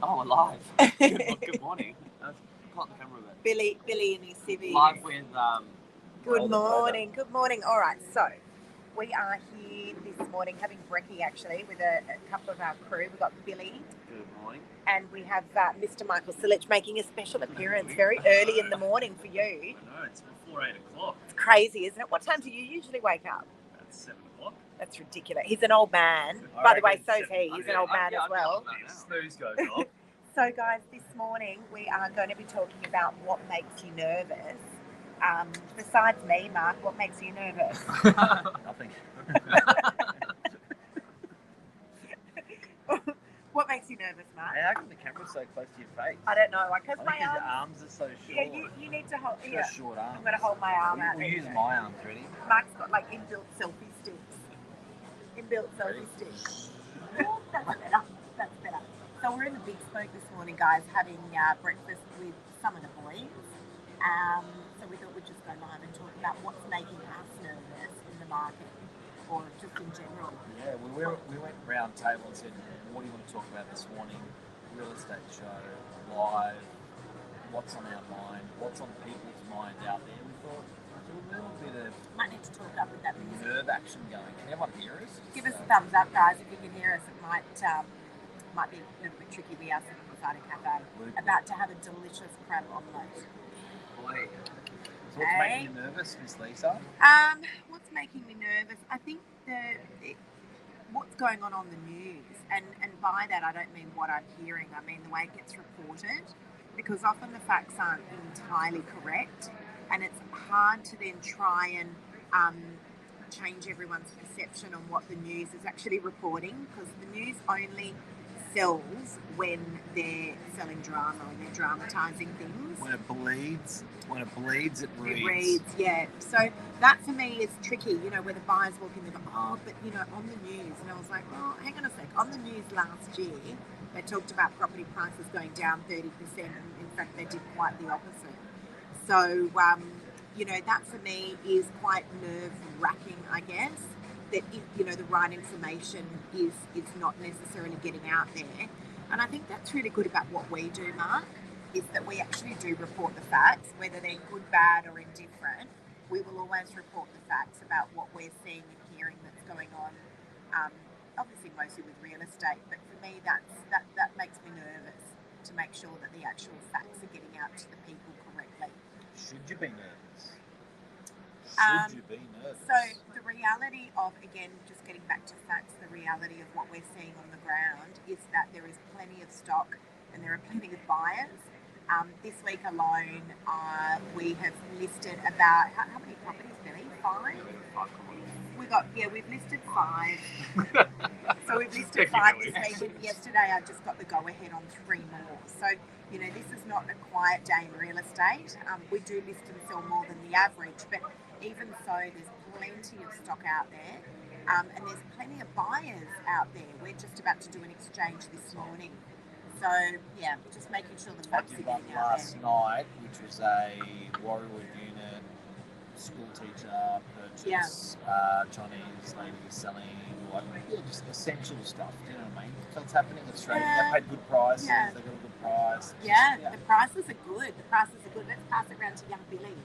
Oh, we're live. Good morning. Got the camera a bit. Billy and his civvies. Live with Good morning. Good morning. All right, so we are here this morning having brekkie actually with a couple of our crew. We've got Billy. Good morning. And we have Mr. Michael Silich making a special appearance very early in the morning for you. I know, it's before 8 o'clock. It's crazy, isn't it? What time do you usually wake up? About 7 o'clock. That's ridiculous. He's an old man. By the way, so's he. He's an old man as well. Snooze goes off. So, guys, this morning we are going to be talking about what makes you nervous. Besides me, Mark, what makes you nervous? Nothing. What makes you nervous, Mark? How come the camera's so close to your face? I don't know. Because my your arms are so short. Yeah, you need to hold. You've got short arms. I'm going to hold my arm out. We'll use my arms, ready? Mark's got like inbuilt selfie sticks. Inbuilt selfie sticks. Oh, that's better. That's better. So we're in the Big Spoke this morning, guys, having breakfast with some of the boys. So we thought we'd just go live and talk about what's making us nervous in the market, or just in general. Yeah, we went round table and said, what do you want to talk about this morning? Real estate show, live, what's on our mind, what's on people's mind out there. We thought do a little bit of might need to talk up with that music. Nerve action going. Can everyone hear us? Give us a thumbs up, guys, if you can hear us. It might be a little bit tricky. We are sitting inside a cafe, about to have a delicious crab omelette. Boy. So what's making you nervous, Miss Lisa? What's making me nervous? I think what's going on the news, and by that I don't mean what I'm hearing. I mean the way it gets reported, because often the facts aren't entirely correct, and it's hard to then try and change everyone's perception on what the news is actually reporting, because the news only sells when they're selling drama and they're dramatising things. When it bleeds, it reads. It reads, yeah. So that for me is tricky, where the buyers walk in and go, but on the news. And I was like, well, hang on a sec. On the news last year, they talked about property prices going down 30%. And in fact, they did quite the opposite. So, that for me is quite nerve-wracking, I guess. That if, the right information is not necessarily getting out there. And I think that's really good about what we do, Mark, is that we actually do report the facts, whether they're good, bad or indifferent. We will always report the facts about what we're seeing and hearing that's going on, obviously mostly with real estate, but for me that makes me nervous to make sure that the actual facts are getting out to the people correctly. Should you be nervous? So the reality of, again, just getting back to facts, the reality of what we're seeing on the ground is that there is plenty of stock and there are plenty of buyers. This week alone, we have listed about, how many properties, Billy? 5? We've listed 5. So we've listed 5 this week, and yesterday I just got the go-ahead on 3 more. So, this is not a quiet day in real estate. We do list and sell more than the average, but even so, there's plenty of stock out there, and there's plenty of buyers out there. We're just about to do an exchange this morning. So, yeah, just making sure the facts are getting out last night, which was a Warrior unit, school teacher purchase, Chinese lady selling, just essential stuff, do you know what I mean? So it's happening in Australia. They paid good prices, they got a good price. The prices are good. Let's pass it around to young Billy.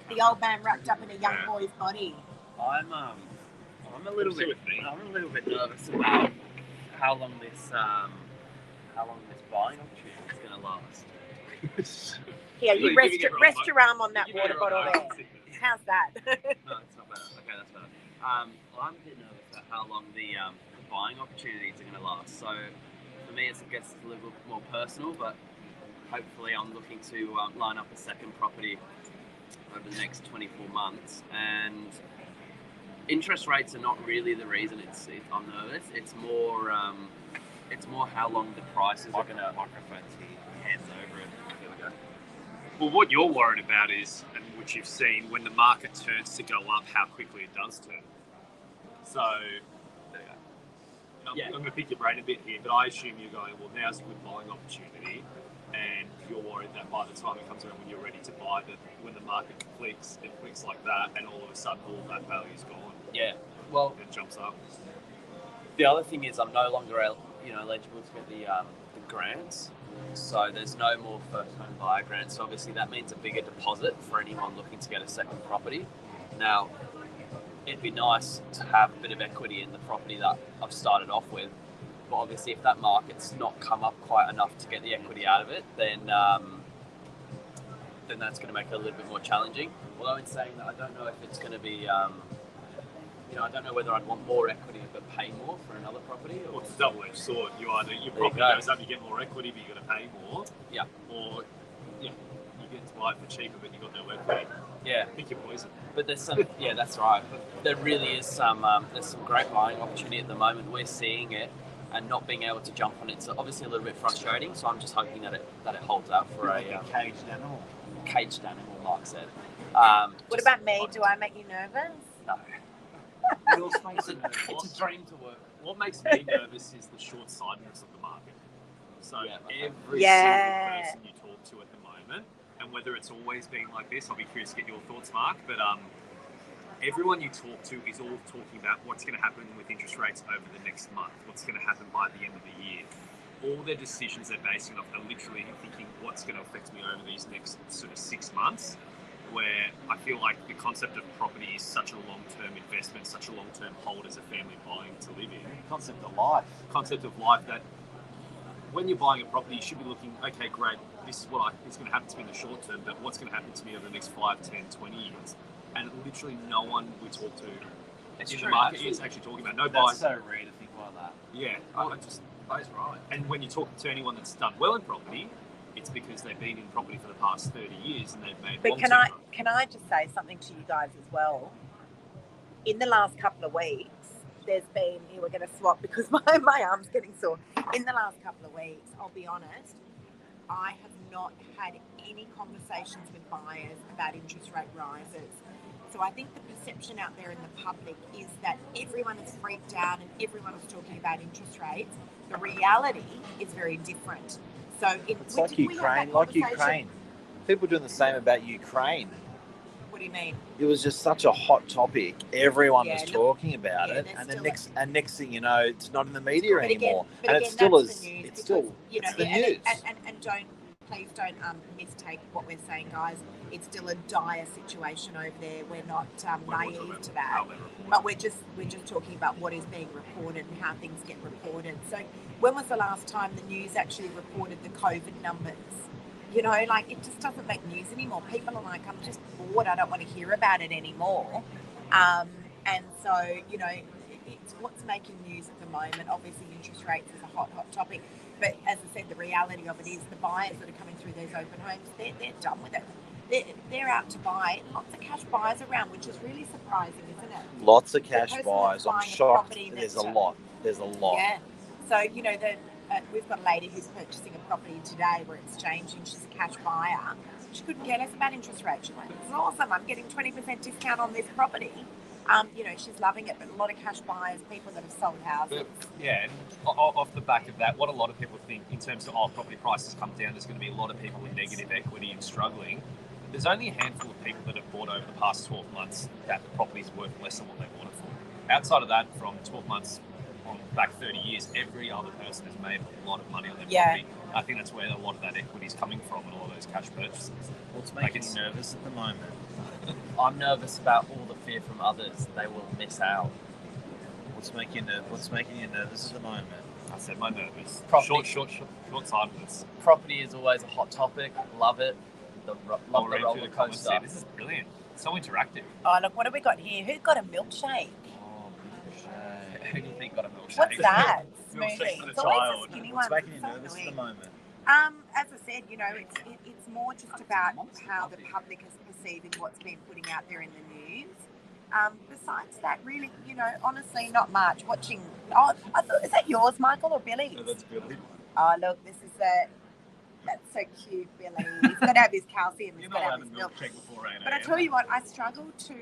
The old man wrapped up in a young boy's body. I'm a little bit nervous about how long this buying opportunity is going to last. Here, you rest your arm on that water bottle there. How's that? No, it's not bad. Okay, that's better. I'm a bit nervous about how long the buying opportunities are going to last. So for me, I guess it's a little bit more personal, but hopefully I'm looking to line up a second property over the next 24 months. And interest rates are not really the reason I'm nervous. It's more how long the prices are going to. Microphones here, hands over it. Here we go. Well, what you're worried about is, and which you've seen, when the market turns to go up, how quickly it does turn. So, there you go. I'm going to pick your brain a bit here, but I assume you're going, well, now's a good buying opportunity, and you're worried that by the time it comes around when you're ready to buy, that when the market clicks, it clicks like that, and all of a sudden all of that value's gone. Yeah, well, it jumps up. The other thing is I'm no longer eligible to get the grants. So there's no more first home buyer grants. So obviously that means a bigger deposit for anyone looking to get a second property. Now, it'd be nice to have a bit of equity in the property that I've started off with. But obviously if that market's not come up quite enough to get the equity out of it, then that's going to make it a little bit more challenging. Although in saying that, I don't know if it's going to be, I don't know whether I'd want more equity but pay more for another property. Well, it's a double-edged sword. Your property goes up, you get more equity, but you've got to pay more. Yeah. Or, you get to buy it for cheaper, but you've got no equity. Yeah. Pick your poison. But there's some, that's right. But there really is there's some great buying opportunity at the moment. We're seeing it, and not being able to jump on it's obviously a little bit frustrating. So I'm just hoping that it holds out for a caged animal. Caged animal, Mark said. What about me? Do I make you nervous? No. It's a dream to work. What makes me nervous is the short-sightedness of the market. So every single person you talk to at the moment, and whether it's always been like this, I'll be curious to get your thoughts, Mark, but everyone you talk to is all talking about what's going to happen with interest rates over the next month, what's going to happen by the end of the year. All their decisions they're basing off, they're literally thinking what's going to affect me over these next sort of 6 months, where I feel like the concept of property is such a long-term investment, such a long-term hold as a family buying to live in. Concept of life. Concept of life that when you're buying a property, you should be looking, okay, great, this is what is going to happen to me in the short term, but what's going to happen to me over the next 5, 10, 20 years? And literally no one we talk to in the market is actually talking about no buyers. That's so rare to think like that. Yeah, That's right. And when you talk to anyone that's done well in property, it's because they've been in property for the past 30 years and they've made But can I just say something to you guys as well? In the last couple of weeks, there's been, we're going to swap because my arm's getting sore. In the last couple of weeks, I'll be honest, I have not had any conversations with buyers about interest rate rises. So I think the perception out there in the public is that everyone is freaked out and everyone is talking about interest rates. The reality is very different. So it's like Ukraine. People are doing the same about Ukraine. What do you mean? It was just such a hot topic. Everyone was talking about it, and the next thing you know, it's not in the media anymore. It's still the news. And please don't mistake what we're saying, guys. It's still a dire situation over there. We're not naive to that, but we're just talking about what is being reported and how things get reported. So, when was the last time the news actually reported the COVID numbers? It just doesn't make news anymore. People are like, I'm just bored. I don't want to hear about it anymore. And so, it's what's making news at the moment. Obviously, interest rates is a hot topic. But as I said, the reality of it is the buyers that are coming through those open homes, they're done with it. They're out to buy. Lots of cash buyers around, which is really surprising, isn't it? Lots of cash buyers. I'm shocked. There's a lot. Yeah. So, we've got a lady who's purchasing a property today. We're exchanging. She's a cash buyer. She couldn't care less about interest rates. She's like, this is awesome. I'm getting 20% discount on this property. She's loving it, but a lot of cash buyers, people that have sold houses. And off the back of that, what a lot of people think in terms of, property prices come down, there's going to be a lot of people with negative equity and struggling. There's only a handful of people that have bought over the past 12 months that the property's worth less than what they bought it for. Outside of that, from 12 months on back 30 years, every other person has made a lot of money on their property. I think that's where a lot of that equity is coming from and all of those cash purchases. What's making you nervous at the moment? I'm nervous about all the fear from others they will miss out. What's making you nervous at the moment? I said my nervous. Property. Short-sightedness. Property is always a hot topic. Love it. Love the roller coaster. This is brilliant. So interactive. Oh, look, what have we got here? Who got a milkshake? Oh, milkshake. Who do you think got a milkshake? What's that? Milkshake for the It's always child. a skinny What's one. making you nervous at the moment? As I said, it's more just about how the public is perceiving what's been putting out there in the news. Besides that, really, honestly, not much. Watching. Oh, is that yours, Michael, or Billy's? No, that's Billy. Oh, look, this is that's so cute, Billy. He's got to have his calcium. He's You're got not to have having his milk. milkshake before 8 a.m. But I tell you what, I struggle to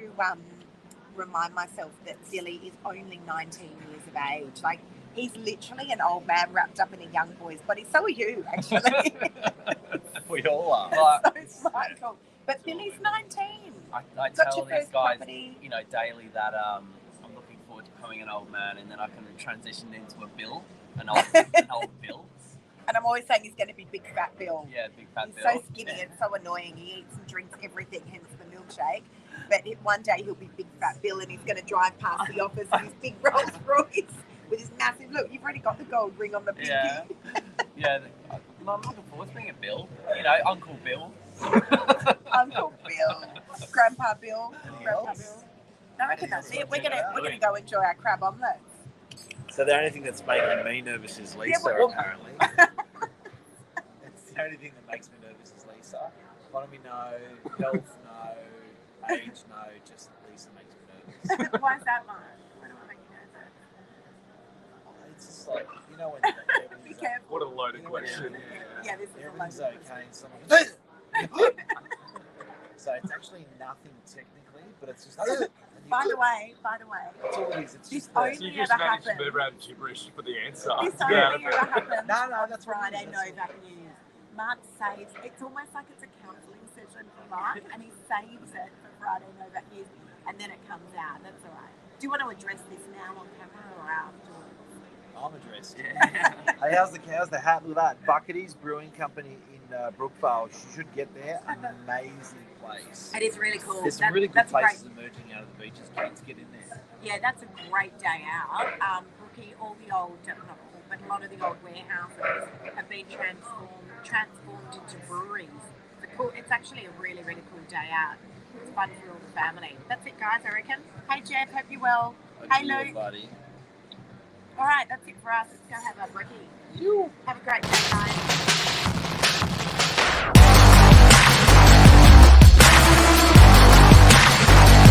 remind myself that Billy is only 19 years of age. Like, he's literally an old man wrapped up in a young boy's body. So are you, actually. We all are. So Michael. But Billy's 19. I Got tell your these first guys, property. daily that I'm looking forward to becoming an old man, and then I can transition into an old Bill. And I'm always saying he's going to be big fat Bill. Yeah, big fat He's Bill. so skinny and so annoying. He eats and drinks everything, hence the milkshake. But one day he'll be big fat Bill, and he's going to drive past the office in his big Rolls Royce with his massive. Look, you've already got the gold ring on the pinky. Yeah, yeah. I'm looking forward to being a Bill. You know, Uncle Bill. Uncle Bill, Grandpa Bill, Grandpa else? Bill. No, I reckon that's it. We're gonna go enjoy our crab omelette. So the only thing that's making me nervous is Lisa, apparently. It's the only thing that makes me nervous is Lisa. Economy, no. Health, no. Age, no. Just Lisa makes me nervous. Why is that, Mark? Why do I make you nervous? It's just like, you know when everything's Be careful. What a loaded question. Yeah, this is a everything's load. okay and someone so it's actually nothing technically, but it's just By the way, it's all it is. It's this just only So you ever just managed to happened. move around gibberish for the answer. This To get out only of ever it. happened No, on that's Friday fine. Novak News. Mark saves, it's almost like it's a counselling session for Mark, and he saves it for Friday Novak News, and then it comes out. That's all right. Do you want to address this now on camera or afterwards? I'm addressed. Yeah. Hey, how's the hat? Look at that. Buckety's Brewing Company in Brookvale. You should get there. Amazing place. It is really cool. There's some really good that's places great. emerging out of the beaches. Kids, get in there. Yeah, that's a great day out. Brookie, all the old, not all, but a lot of the old warehouses have been transformed into breweries. It's actually a really, really cool day out. It's fun for all the family. That's it, guys, I reckon. Hey, Jeff, hope you're well. Hey, Luke. Buddy. All right, that's it for us. Let's go have a brookie. Have a great day, guys.